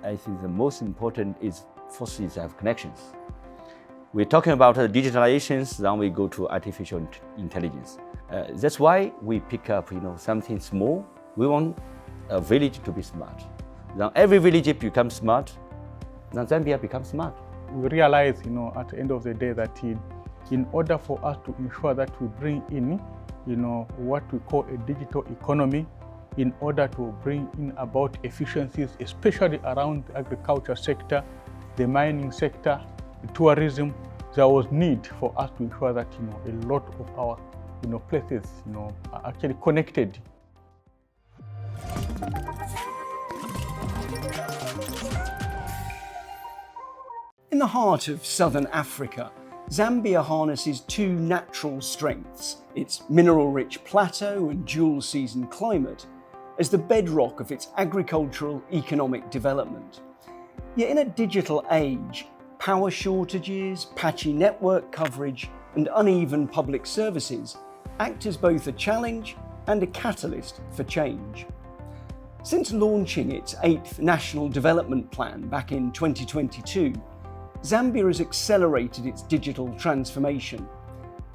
I think the most important is first is have connections. We're talking about digitalizations, then we go to artificial intelligence. That's why we pick up, something small. We want a village to be smart. Then every village becomes smart. Then Zambia becomes smart. We realize, at the end of the day that in order for us to ensure that we bring in, what we call a digital economy, in order to bring in about efficiencies, especially around the agriculture sector, the mining sector, the tourism, there was need for us to ensure that, a lot of our, places, are actually connected. In the heart of southern Africa, Zambia harnesses two natural strengths, its mineral-rich plateau and dual-season climate, as the bedrock of its agricultural economic development. Yet in a digital age, power shortages, patchy network coverage, and uneven public services act as both a challenge and a catalyst for change. Since launching its 8th National Development Plan back in 2022, Zambia has accelerated its digital transformation.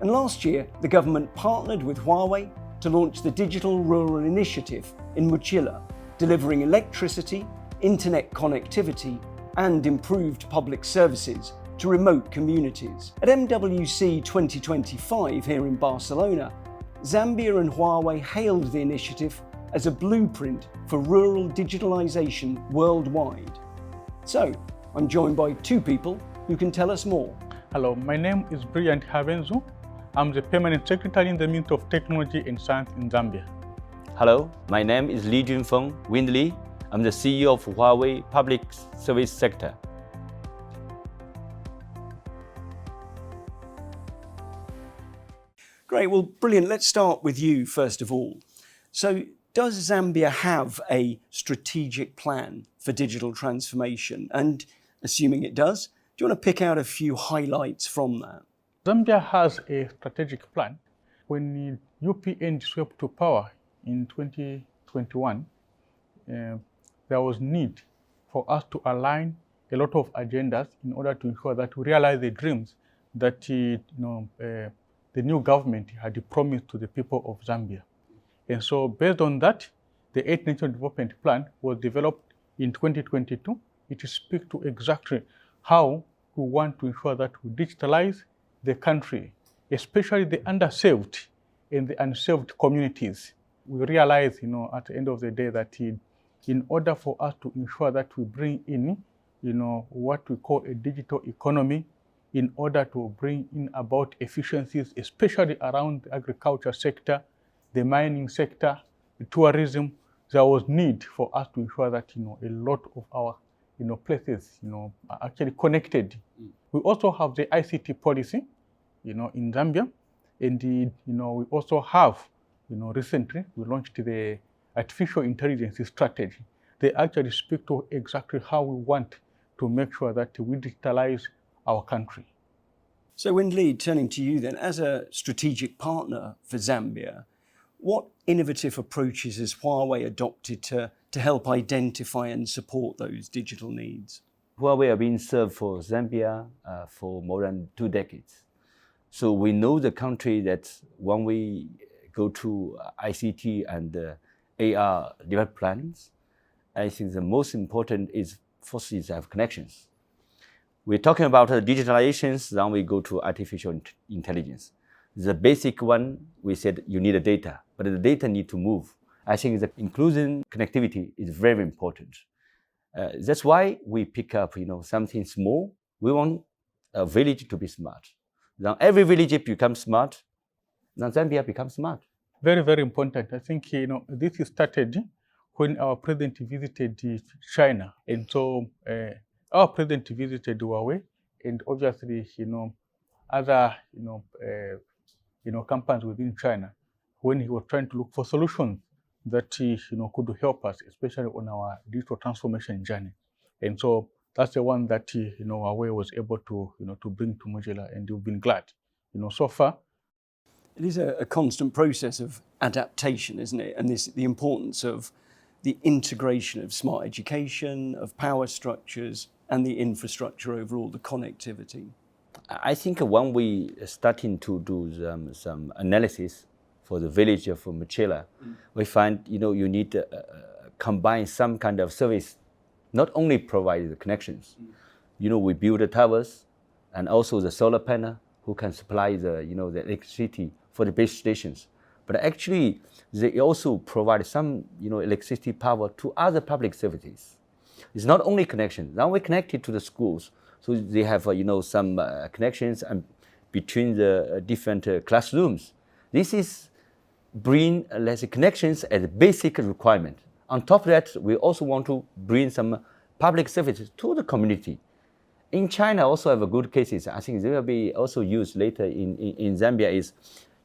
And last year, the government partnered with Huawei to launch the Digital Rural Initiative in Muchila, delivering electricity, internet connectivity, and improved public services to remote communities. At MWC 2025 here in Barcelona, Zambia and Huawei hailed the initiative as a blueprint for rural digitalization worldwide. So, I'm joined by two people who can tell us more. Hello, my name is Brilliant Habenzu. I'm the Permanent Secretary in the Ministry of Technology and Science in Zambia. Hello, my name is Li Junfeng Windley. I'm the CEO of Huawei Public Service Sector. Great, well, brilliant. Let's start with you first of all. So, does Zambia have a strategic plan for digital transformation? And assuming it does, do you want to pick out a few highlights from that? Zambia has a strategic plan. When the UPN swept to power in 2021, there was need for us to align a lot of agendas in order to ensure that we realize the dreams that the new government had promised to the people of Zambia. And so based on that, the 8th National Development Plan was developed in 2022. It speaks to exactly how we want to ensure that we digitalize the country, especially the underserved and the unserved communities. We realize, at the end of the day that in order for us to ensure that we bring in, what we call a digital economy, in order to bring in about efficiencies, especially around the agriculture sector, the mining sector, the tourism, there was need for us to ensure that, a lot of our, places, are actually connected. We also have the ICT policy, in Zambia. And, we also have, recently we launched the artificial intelligence strategy. They actually speak to exactly how we want to make sure that we digitalize our country. So Windley, turning to you then, as a strategic partner for Zambia, what innovative approaches has Huawei adopted to help identify and support those digital needs? Huawei have been served for Zambia for more than 2 decades. So we know the country that when we go to ICT and AR development plans, I think the most important is first is have connections. We're talking about digitalizations, then we go to artificial intelligence. The basic one, we said you need a data, but the data need to move. I think the inclusion connectivity is very important. That's why we pick up, something small. We want a village to be smart. Then every village becomes smart. Then Zambia becomes smart. Very, very important. I think, this started when our president visited China. And so our president visited Huawei, and obviously, other, companies within China, when he was trying to look for solutions that could help us, especially on our digital transformation journey. And so that's the one that Huawei was able to to bring to Mozilla, and we've been glad. So far. It is a constant process of adaptation, isn't it? And the importance of the integration of smart education, of power structures, and the infrastructure overall, the connectivity? I think when we starting to do some analysis for the village of Machela, we find you need to combine some kind of service, not only provide the connections. We build the towers and also the solar panel who can supply the the electricity for the base stations. But actually, they also provide some electricity power to other public services. It's not only connection. Now we connected to the schools, so they have some connections and between the different classrooms. This is bring let's say connections as a basic requirement. On top of that, we also want to bring some public services to the community. In China, also have a good cases. I think they will be also used later in Zambia. Is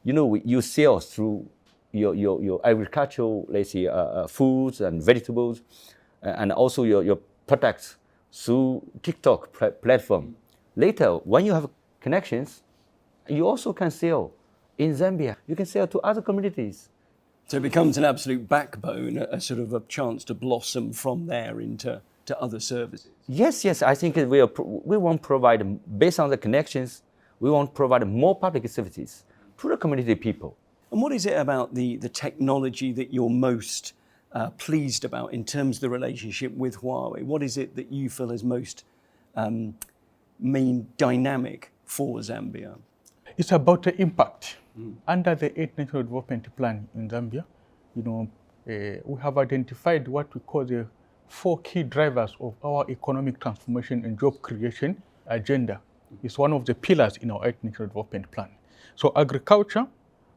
you sell through your agricultural, let's say, foods and vegetables, and also your products through TikTok platform. Later, when you have connections, you also can sell in Zambia. You can sell to other communities. So it becomes an absolute backbone, a sort of a chance to blossom from there into other services. Yes. I think we want to provide, based on the connections, we want to provide more public services to the community people. And what is it about the technology that you're most pleased about in terms of the relationship with Huawei? What is it that you feel is most dynamic for Zambia? It's about the impact. Under the 8th National Development Plan in Zambia, we have identified what we call the 4 key drivers of our economic transformation and job creation agenda. It's one of the pillars in our 8th National Development Plan. So agriculture,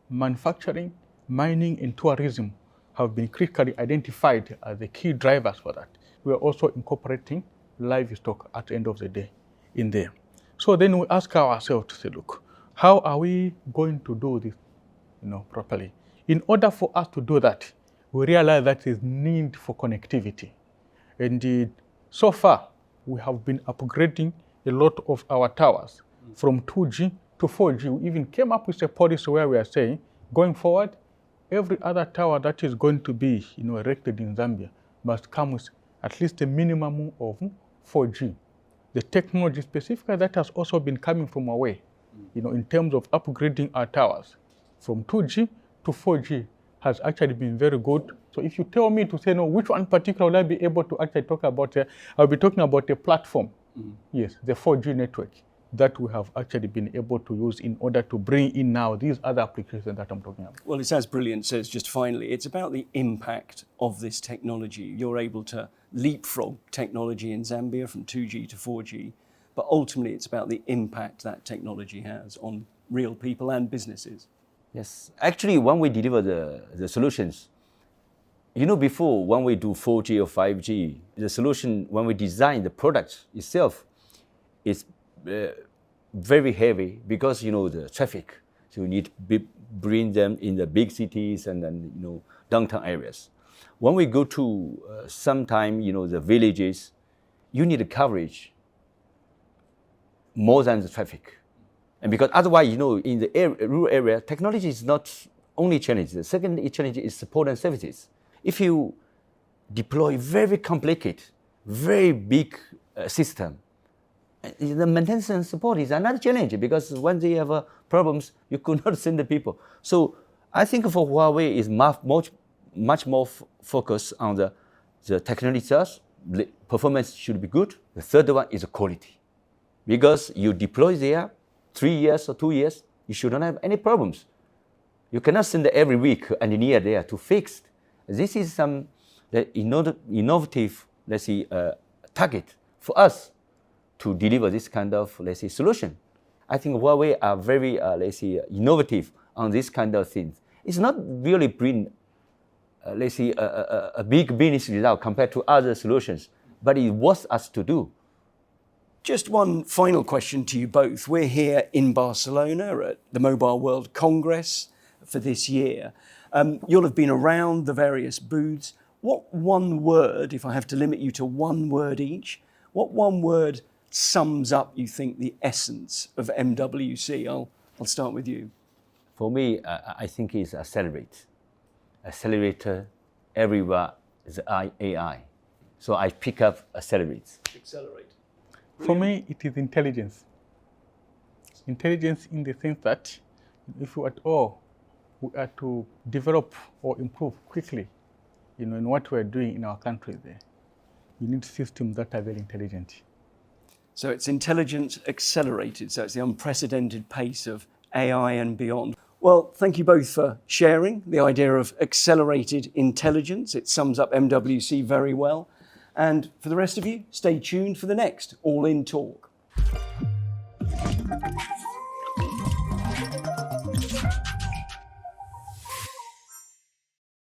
manufacturing, mining, and tourism have been critically identified as the key drivers for that. We are also incorporating livestock at the end of the day in there. So then we ask ourselves to say, look, how are we going to do this properly? In order for us to do that, we realize that there is need for connectivity. Indeed, so far, we have been upgrading a lot of our towers from 2G to 4G. We even came up with a policy where we are saying, going forward, every other tower that is going to be erected in Zambia must come with at least a minimum of 4G. The technology specifically that has also been coming from Huawei, in terms of upgrading our towers from 2G to 4G has actually been very good. So if you tell me to say, no, which one particular will I be able to actually talk about, I'll be talking about the platform. Yes, the 4G network that we have actually been able to use in order to bring in now these other applications that I'm talking about. Well, it's as Brilliant says, just finally, it's about the impact of this technology. You're able to leapfrog technology in Zambia from 2G to 4G, but ultimately it's about the impact that technology has on real people and businesses. Yes, actually, when we deliver the solutions, before when we do 4G or 5G, the solution, when we design the product itself, is very heavy because, the traffic. So you need to bring them in the big cities and then, downtown areas. When we go to sometime, the villages, you need a coverage more than the traffic. And because otherwise, in the rural area, technology is not only challenge. The second challenge is support and services. If you deploy very complicated, very big system, the maintenance and support is another challenge because when they have problems, you could not send the people. So I think for Huawei is much more focused on the technology itself. The performance should be good. The third one is the quality. Because you deploy there 3 years or 2 years, you should not have any problems. You cannot send every week an engineer there to fix. This is some innovative, let's say, target for us to deliver this kind of, let's say, solution. I think Huawei are very, let's say, innovative on this kind of things. It's not really bring, let's say, a big business result compared to other solutions, but it was us to do. Just one final question to you both. We're here in Barcelona at the Mobile World Congress for this year. You'll have been around the various booths. What one word, if I have to limit you to one word each, what one word sums up, you think, the essence of MWC? I'll start with you. For me, I think it's accelerate. Accelerate everywhere is AI. So I pick up accelerates. Accelerate. For me, it is intelligence. Intelligence in the sense that if you at all we are to develop or improve quickly, in what we're doing in our country there, you need systems that are very intelligent. So it's intelligence accelerated, so it's the unprecedented pace of AI and beyond. Well, thank you both for sharing the idea of accelerated intelligence. It sums up MWC very well. And for the rest of you, stay tuned for the next All In Talk.